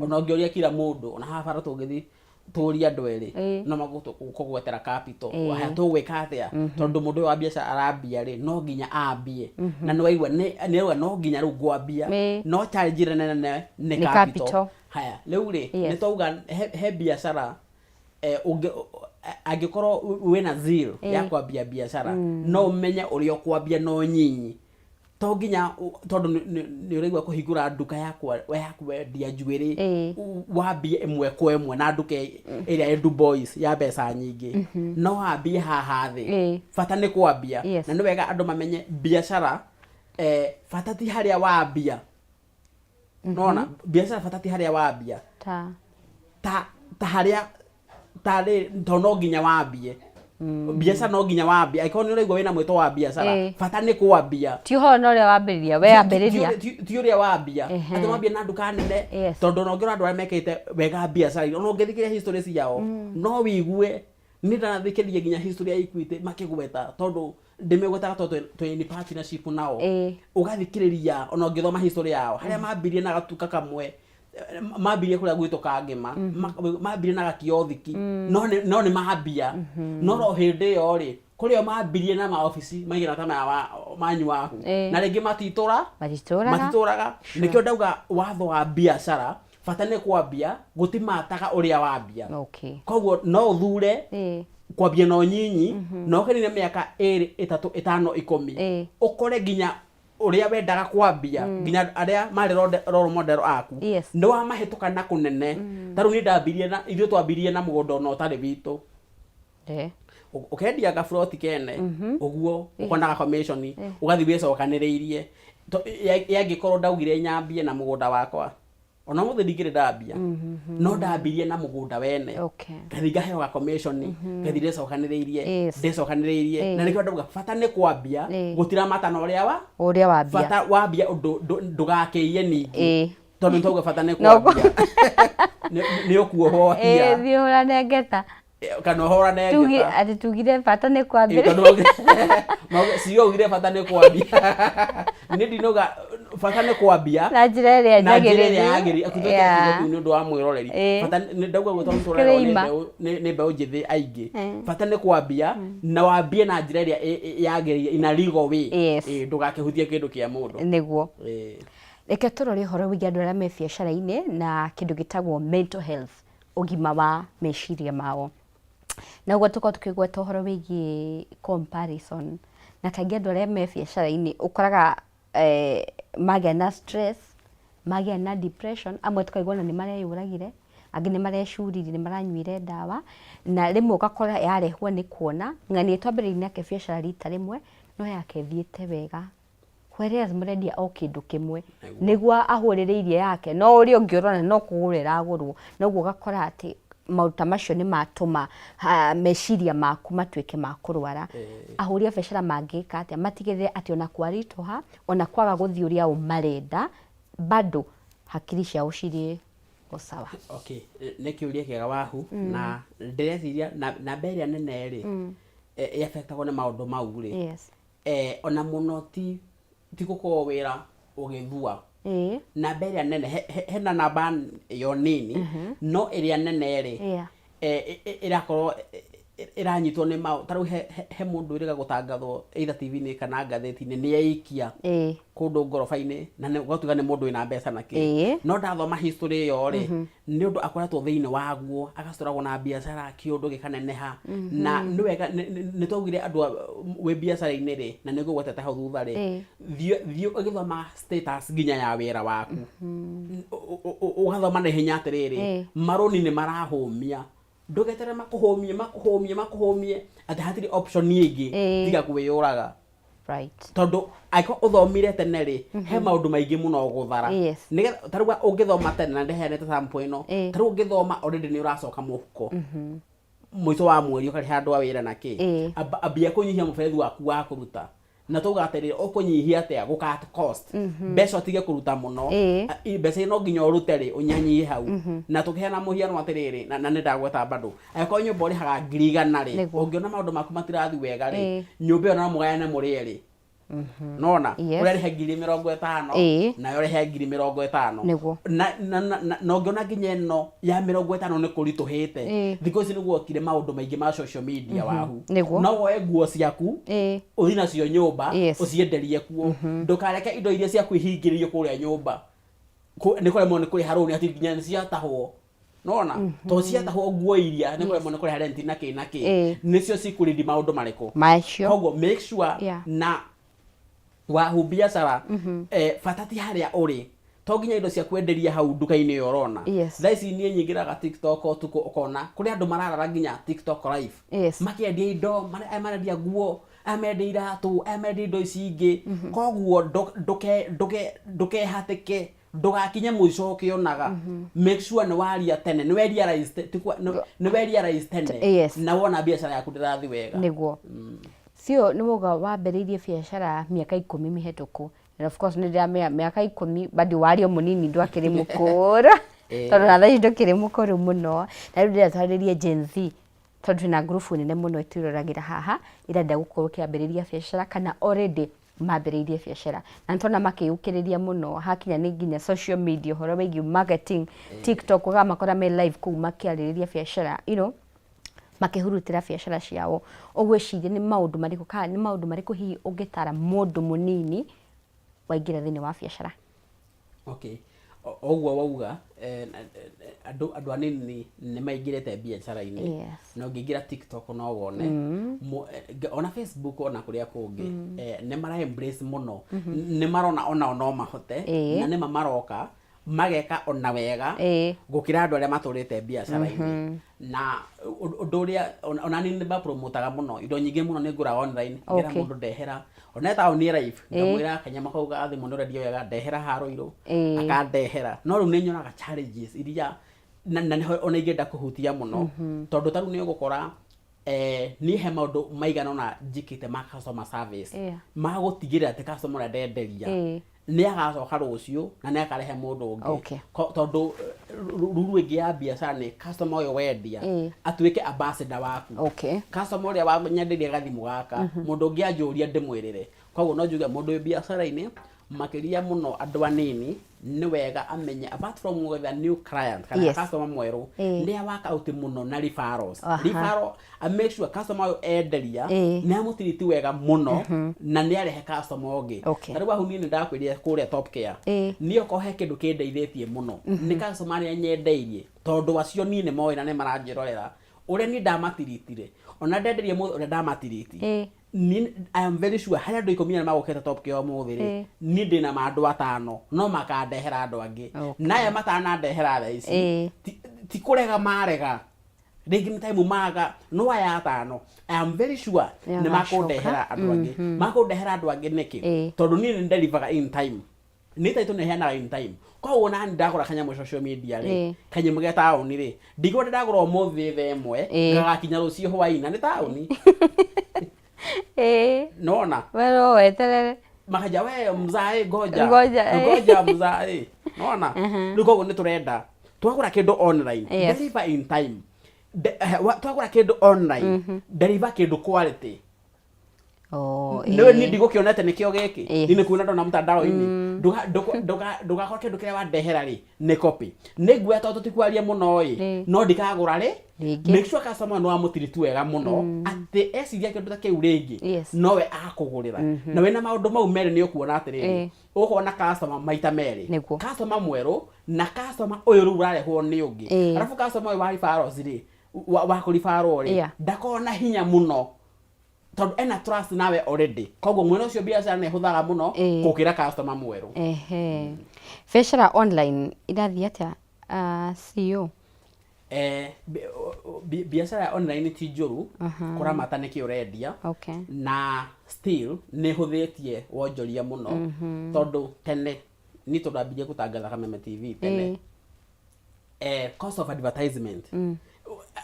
ona ngioria kila mundu ona habara tungithi turia andu eri no magutu kugwetera capital wa tugwika atia tondu mundu wa biacara arambia ri no nginya ambie na no waigwa ni no nginya ru ngwambia no charge nene ne capital haya riu ri ni tuga he biacara angikorwo wina zeal ya kwambia biacara no umenye uria kwambia no nyinyi to nginya tondu ni urigwa kuhingura nduka yakwa wendia njuiri wambie imwe kwa imwe na nduka iria endu boys ya mbeca nyingi no wambie haha thi fata ni kwambia na ni wega andu mamenye biacara fata ti haria wambia nona biacara fata ti haria wambia ta haria tari tono nginya wambie biacara no nginya wambia iko ni uraigwa wina mwito wa biacara fata ni kwambia ti ho no ria wambiriria we ambiriria ti uria wambia ati wambia na nduka nene tondu no ngira andu aria mekite wega biacara no ngithikiria history ciao no wigue ni ndanathikiririe nginya history ya Equity makigweta tondu ndimegweta to ni partnership nao ugathikiriria ona ngithoma history yao haria mambirie na gatuka kamwe mambirie kuria gwito kangema mambirie na gakiothiki no ni mambia no ro hindi yo ri kuria mambirie na ma office magira ta manywahu na ringi matituraga nikio ndauga watho wa biacara fata ni kwambia gutimataga uria wambia koguo no uthure kwambia no nyinyi no kenine miaka 2 3 5 10 ukore ginya uria wendaga kwambia ginya aria mari role model aku ndo wa mahituka na kunene taru ni ndambirie na ithu twambirie na mugondo no tari witu ukendia ga float kene uguo ukonaga commission ugathi wecokaniriirie yangikorwo ndaugire nyambie na mugunda wakwa ona muthe ndigire ndambia no ndambirie na mugunda wene ngathiga hewa commission ngathire cokaniriirie ndecokaniriirie na nikio ndauga fata ni kwambia gutira mata na uria wambia fata wambia ndugakiie ningi tondu ntauga fata ni kwambia ni okuoho hia thiura nengeta kana hora nengeta tugi ati tugire fata ni kwambia sio ugire fata ni kwambia ni ndinoga fata ni kwambia na njira iria njagiri akutheka ni ndu wa mwiroreri fata ndauga gutontora ni mbeu njithi aingi fata ni kwambia na wambie na njira iria yagiri ina legal way ndugakihuthie kindu kia mundu niguo reke turore horo wigi andu aria me biacara-ini na kindu gitagwo mental health ugima wa meciria mao na uguo tuko tukigweta horo wigi comparison na kaingi andu aria me biacara-ini ukoraga magia na stress magia na depression amwe tukaigwa na ni mareyuragire angi ni marecurire ni maranyuire ndawa na rimwe ugakora yarehwo ni kuona ng'ani twambiririe nake biacara rita rimwe no yake thiete wega whereas mrendia o kindu kimwe nigwa ahuririirie yake no uri ungiorona no kugurira agurwo noguo ugakora ati mauta macio ni matuma meciria maku matuike makurwara ahuria biacara mangika ati matigirire ati ona kwaritoha ona kwaga guthi uria umarenda bado hakiri cia ucirie sawa ne kiuria kiega wahu na ndireciria na beria nene ri affectagwo ni maundu mau ri ona muno ti gukorwo wira ugithua na beria nene hena namba yo nini no iria nene ri irakorwo iranyitwo ni mau taru he mundu iriga gutangathwo either TV-ini kana ngatheti-ini ni eikia kundu ngorofa-ini na gatuga ni mundu ina mbeca naki no ndathoma history yo ri ni undu akoretwo thiini waguo agastoragwo na biacara kiundu gikaneneha na ni wega ni twagire andu we biacara-ini ri na niguo gwetete hau thutha ri thio ugithoma status ginya ya wira waku ugathoma na hinya atiriri maroni ni marahumia ndugetere makuhomie ati hatiri option nyingi tiga kuwiyuraga tondu aiko uthomire tene ri he maundu maingi muno guthara nigetha taruga ungithoma tene na ndeherete sample ino taruga ungithoma already ni uracoka muhuko mwico wa mweri ukari handu awira naki ambia kunyihia muberethi waku wa kuruta na tugaterire ukunyihia atia gukat cost mbeca tige kuruta muno mbeca ino nginya urute ri unyanyihie hau na tukiheana muhiano atiriri na ni ndagweta bado aiko nyumba uri haga ngirigana ri ungiona maundu maku matirathi wega ri nyumba ino mugayane muri ri nona uri he 50,000 na uri he 50,000 na ungiona nginya ino ya 50 ni kurituhite thiko ici niguo kire maundu maingi ma social media wahu no woe nguo ciaku uthi nacio nyumba ucienderie kuo ndukareke indo iria cia kwihingiririo kuria nyumba ni kore mone kuri haruni ati nginya ni ciatahwo nona to ciatahwo nguo iria ni kore mone kuri harenti na ki nicio cikurindi maundu mariku koguo make sure na wahu biacara fatati haria uri to nginya indo cia kwenderia hau nduka-ini yorona thaici nie nyingiraga TikTok tuko ukona kuri andu mararara nginya TikTok live makiendia indo marendia nguo amendia iratu amendia indo ici ingi koguo nduke hatike ndugakinye muico ukionaga make sure ni waria tene ni realize tene na wona biashara yaku ndirathi wega niguo sio ni muga wamberirie biashara miaka 10 mihituku and of course ni ndamea miaka 10 bado wario munini ndwakiri mukura tondu na thai ndukiri mukuru muno na riu ndiratwaririe Gen Z tondu na group nene muno itwiroragira haha irenda gukorwo kiambiriria biashara kana already mambiririe biashara na ntona makiyukiriria muno hakinya ni nginya social media horo wigi marketing TikTok ga makora me live ku makiaririria biashara makihurutira biashara ciao ogweciria ni maundu mariku kana ni maundu mariku hihi ungitara mundu munini waingira thini wa biashara. Okay, ogwo wauga andu anini ni maingirete biashara-ini no ngingira TikTok no wone ona Facebook ona kuria kungi ni mara embrace muno ni marona ona no mahote na ni maroka mageka ona wega gukira andu aria maturite biashara-ini na undu uria ona ni ba promotaga muno indo nyingi muno ni ngura online ngira mundu ndehera ona ta oni live ngamwira kanyama kauga athi mundu redio wega ndehera haruiro akandehera no ru ni nyonaga challenges iria na ona ingenda kuhutia muno tondu taru ni ugukora ni he maundu maigana na njikite ma customer service magutigirira ati customer ndenderia ni agacoka rucio na ni akarehe mundu ungi tondu ruru ingi ya biashara ni customer uyo wendia atuike ambassador waku customer uria wanyenderia gathimu gaka mundu ungi anjuria ndimwirire koguo no njuge mundu biashara-ini makiria muno andu anini ni wega amenye apart from the new client kana customer mweru ni awaka out muno na referrals referral make sure customer yo enderia ni amutiriti wega muno na ni arehe customer ongi tariwa huni ni ndakwiria kuria top care ni okohe kindu kindeithietie muno ni customer ni nyendeirie tondu acio nini moe na ni maranjirorera uria ni ndamatiritire ona ndenderie mundu uria ndamatiriti I am very sure hari andu 10 na maguketa top care muthiri ni ndina mandu 5 no makandehera andu angi naye matana ndehera tha ici ti kurega marega ringi time maga no aya 5 I am very sure ni makundehera andu angi makundehera andu angi niki tondu ni ndelivaga in time ni taito ne hena in time kwa wona ndagura kanya mu social media ri kanye muge tauni ri ndigo ndagura muthi themwe ngagakinya rucio hwaina ni tauni nona wero weterere makaja we mzae ngoja mzae nona niko ni turenda twagura kindu online deliver in time twagura kindu online deliver kindu quality no ni ndigo kionete nikio giki ni kuona ndo na mtandao-ini nduga kwa kindu kiria wandehera ri ni copy nigwe toto tikwaria muno no ndikagura ri make sure customer no amutiritu wega muno ati esiria kindu ta kiu ringi nowe akugurira na wena maundu mau mere ni ukuona atiriri ukona customer maita mere customer mweru na customer uyu ru urarehwo ni ungi arafu customer wa referrals ri wa kurifaro ri ndakona hinya muno tondu ena trust nawe already koguo mwena ucio biashara ni huthaga muno gukira customer mweru biashara online irathia atia CEO biashara online ti njuru kuramata niki urendia na still ni huthitie wonjoria muno tondu tene ni turabirie gutangatha Kameme TV tene cost of advertisement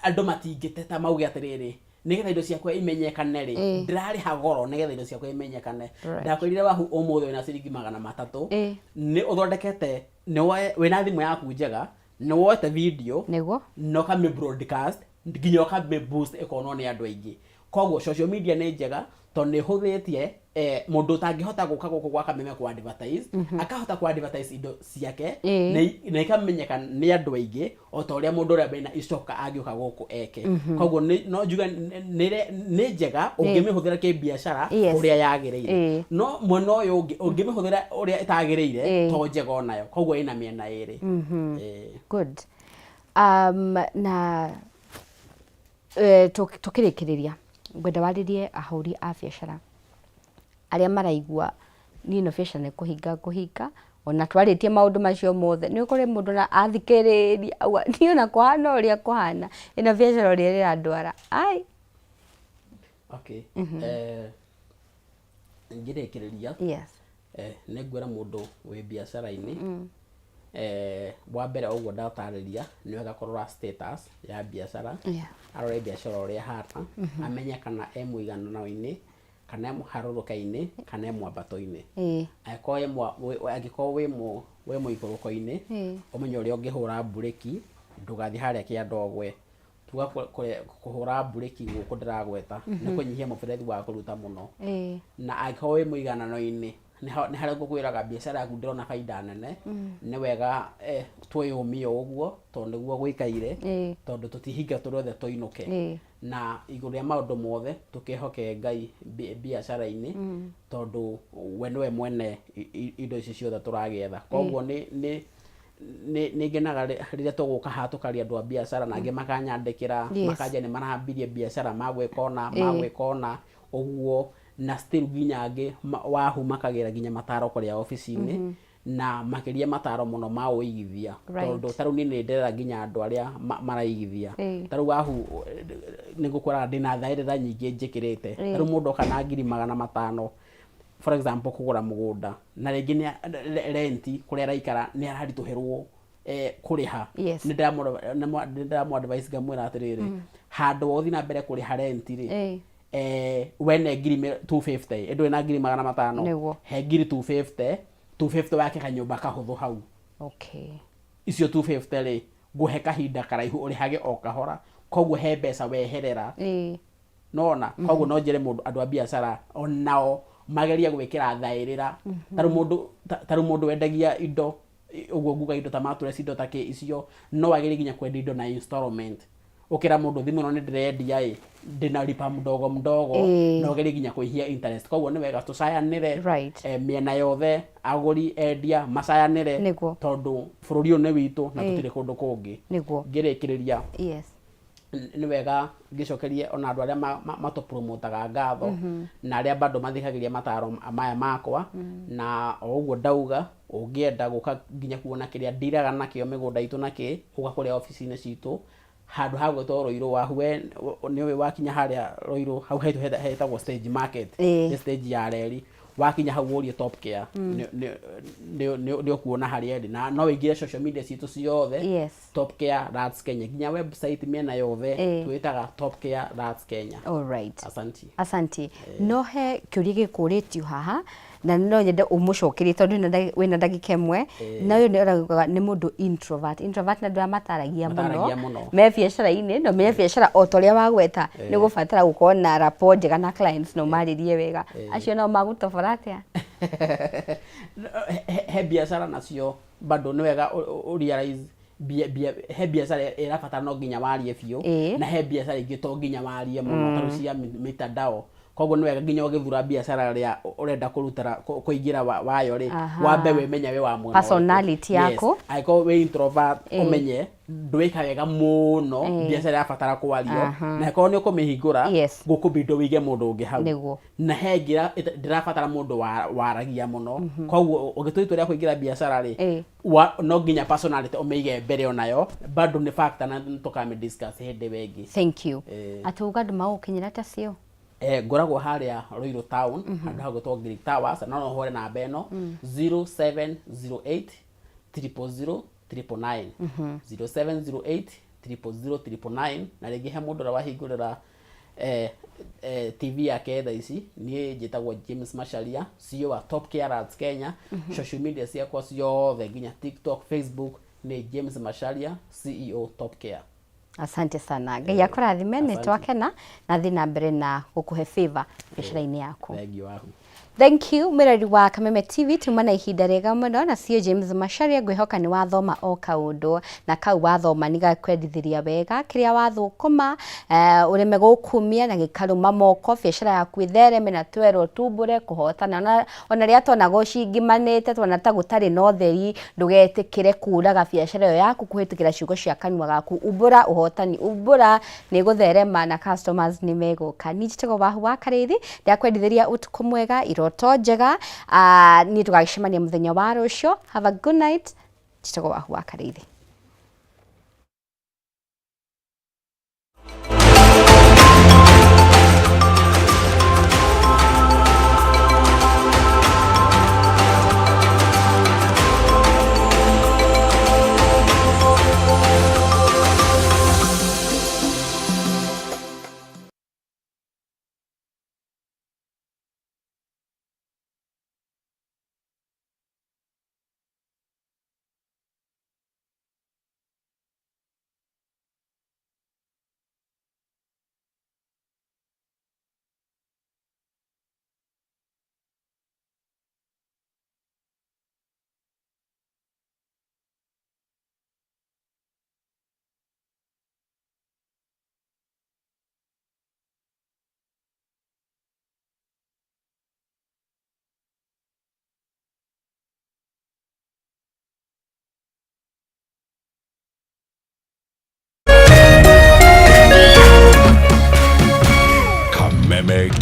andu matingiteta mauge atiriri nigetha indo ciakwa imenyekane ri ndirari hagoro nigetha indo ciakwa imenyekane ndakwirire wahu umuthi na ciringi 300 ni uthondekete ni wena thimu yaku njega ni wote video no kame broadcast nginya kame boost economy andu aingi koguo social media ni njega tondu ni huthitie mundu tangihota guka guku gwa Kameme ku advertise akahota ku advertise indo ciake na ikamenyeka ni andu aingi o ta uria mundu uria bena icoka agiuka guku eke koguo no njuga ni njega ungimihuthira ki biashara uria yagireire no mwena uyu ungimihuthira uria itagireire to njega onayo koguo ina miena iri good na tukirikiriria ngwenda waririe ahuri a biashara aria maraigua ni no biashara ni kuhinga ona twaritie maundu macio mothe ni ukore mundu na athikiriria ni ona kuhana uria kuhana ino biashara uria rirandwara ai okay ngirikiriria ni ngwira mundu wi biashara-ini wa mbere uguo ndatarĩria nĩ wega kũrora status ya biacara arore biacara ũrĩa hata amenye kana mũiganano-inĩ kana mũharũrũka-inĩ kana mwambato-inĩ angĩkorwo wĩ mũikũrũko-inĩ ũmenye ũrĩa ũngĩhũra bureki ndũgathiĩ harĩa kĩandogwe tuga kũhũra bureki gũkũ ndĩragweta nĩ kũnyihia mũberethi wa kũruta mũno na angĩkorwo wĩ mũiganano-inĩ nĩ harĩa ngũkwĩraga biacara yaku ndĩrona baida nene nĩ wega twĩyũmie ũguo tondũ nĩguo gwĩkaire tondũ tũtihinga tũrothe tũinũke na igũrũ rĩa maũndũ mothe tũkĩhoke Ngai biacara-inĩ tondũ we nĩwe mwene indo ici ciothe tũragĩetha koguo nĩ ngenaga rĩrĩa tũgũka haha tũkaria andũ a biacara na angĩ makanyandĩkĩra makanja nĩ marahambirie biacara magwĩkona ũguo na still nginya angĩ wahu makagĩra nginya mataro kũrĩa ofici-inĩ na makĩria mataro mũno ma ũigithia tondũ tarĩu niĩ nĩ ndĩrera nginya andũ arĩa maraigithia tarĩu wahu nĩ ngũkwĩra ndĩna thaĩrĩra nyingĩ njĩkĩrĩte tarĩu mũndũ oka na 500,000 for example kũgũra mũgũnda na rĩngĩ nĩ renti kũrĩa araikara nĩ araritũhĩrwo kũrĩha nĩ ndĩramũ-advise ngamwĩra atĩrĩrĩ handũ wothi na mbere kũrĩha renti rĩ wene ngiri 250 ndũrĩ na ngiri 500 he ngiri 250 wake kanyũmba kahũthũ hau icio 250 rĩ ngũhe kahinda karaihu ũrĩhage o kahora koguo he mbeca weherera nona koguo no njĩre andũ a biacara onao mageria gwĩkĩra thaĩrĩra tarĩu mũndũ wendagia indo ũguo nguga indo ta mattress indo ta kĩ icio no agerie nginya kwendia indo na installment ukira mũndũ thimũ no nĩ ndĩrendia ndĩnaripa mdogo no gerie nginya kũihia interest koguo nĩ wega tũcayanĩre mĩena yothe agũri endia macayanĩre tondũ bũrũri ũyũ nĩ witũ na tũtirĩ kũndũ kũngĩ ngĩrĩkĩrĩria nĩ wega ngĩcokerie ona andũ arĩa matũpromotaga ngatho na arĩa bado mathikagĩria mataro maya makwa na ũguo ndauga ũngĩenda gũka nginya kuona kĩrĩa ndiraga nakĩo mĩgũnda itũ nakĩ ũga kũrĩa ofici-inĩ citũ handũ ha gwĩtwo Rũirũ wahu we nĩwe wakinya harĩa Rũirũ hau hetagwo stage market nĩ stage ya reri wakinya hau ũrie Top Care nĩ ũkuona harĩa ĩrĩ na no wĩingĩre social media citũ ciothe Top Care Rats Kenya nginya website mĩena yothe twĩtaga Top Care Rats Kenya. Alright, asanti no he kĩũria gĩkũrĩtio haha na no nyende ũmũcokerie tondũ wĩna ndagĩka ĩmwe na ũyũ nĩ mũndũ introvert na ndamataragia mũno me biacara-inĩ no me biacara o ta ũrĩa wagweta nĩ gũbatara gũkorwo na rapport njega na clients no marĩrie wega acio no magũtobora atĩa he biacara nacio bado nĩ wega realize he biacara ĩrabatara no nginya warie biũ na he biacara ingĩ to nginya warie mũno tarũ cia mitandao koguo nĩ wega nginya ũgĩthura biacara rĩa ũrenda kũrutara kũingĩra wayo rĩ wambe wĩmenya we wa mwena personality yako angĩkorwo wĩ introvert ũmenye ndwĩka wega mũno biacara ĩrabatara kwario na angĩkorwo nĩ ũkũmĩhingũra gũkũbindwo wĩige mũndũ ũngĩ hau na he ngĩra ndĩrabatara mũndũ waragia mũno koguo ũgĩtua itua rĩa kũingĩra biacara rĩ no nginya personality ũmĩige mbere onayo bado nĩ factor na tũkamĩ-discuss hĩndĩ wengĩ. Thank you atũga andũ magũkinyĩra ta cio ngoragwo harĩa Rũirũ town handũ ha gwĩtwo Greek Towers no no hore namba ĩno 0708 000 999 0708 000 999 na rĩngĩ he mũndũ wahingũrĩra TV yake thaa ici niĩ njĩtagwo James Macharia CEO wa Top Care Rats Kenya social media ciakwa ciothe nginya TikTok Facebook nĩ James Macharia CEO Top Care. Asante sana Ngai akũrathime nĩ twakena na thiĩ na mbere na gũkũhe favor biacara-inĩ yaku. Thank you Mirari wa Kameme TV tuma na ihinda rĩega mũno na CEO James Macharia ngwĩhoka nĩ wathoma o kaũndũ na kau wathoma nĩ gakwendithĩria wega kĩrĩa wathũkũma ũreme gũkumia na gĩkarũma moko biacara yaku ĩthereme na twerwo tumbũre kũhotana ona rĩrĩa twona gũcingimanĩte twona ta gũtarĩ na ũtheri ndũgetĩkĩre kuraga biacara ĩyo yaku kũhĩtũkĩra ciugo cia kanua gaku umbũra ũhotani umbũra nĩ gũtherema na customers nĩ megũka nĩ njĩtagwo Wahu wa Karĩithi ndakwendithĩria ũtukũ mwega iroto njega nĩ tũgagĩcemania mũthenya wa rũciũ. Have a good night. Njĩtagwo Wahu wa Karĩithi.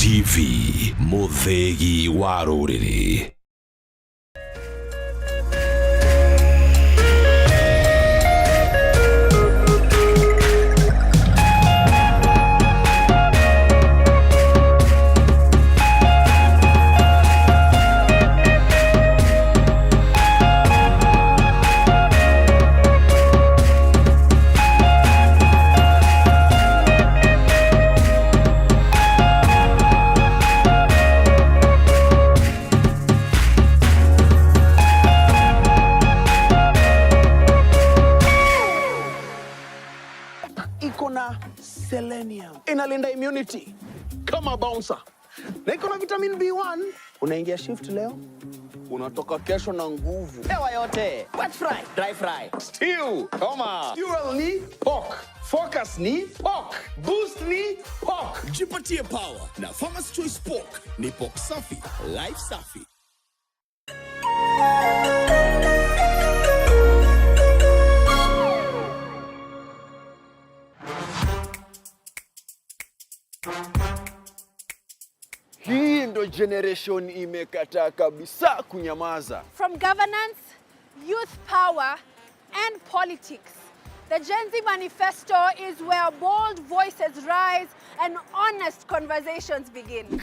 TV, muthegi wa rũrĩrĩ. Selenium inalinda immunity kama bouncer, na iko na vitamin B1. Unaingia shift leo, unatoka kesho na nguvu. Hewa yote, wet fry, dry fry, stew, kama fuel ni pork, focus ni pork, boost ni pork. Jipatie power na Farmer's Choice Pork. Ni pork safi, life safi. Hii ndo generation imekataa kabisa kunyamaza. From governance, youth power and politics, the Gen Z Manifesto is where bold voices rise and honest conversations begin.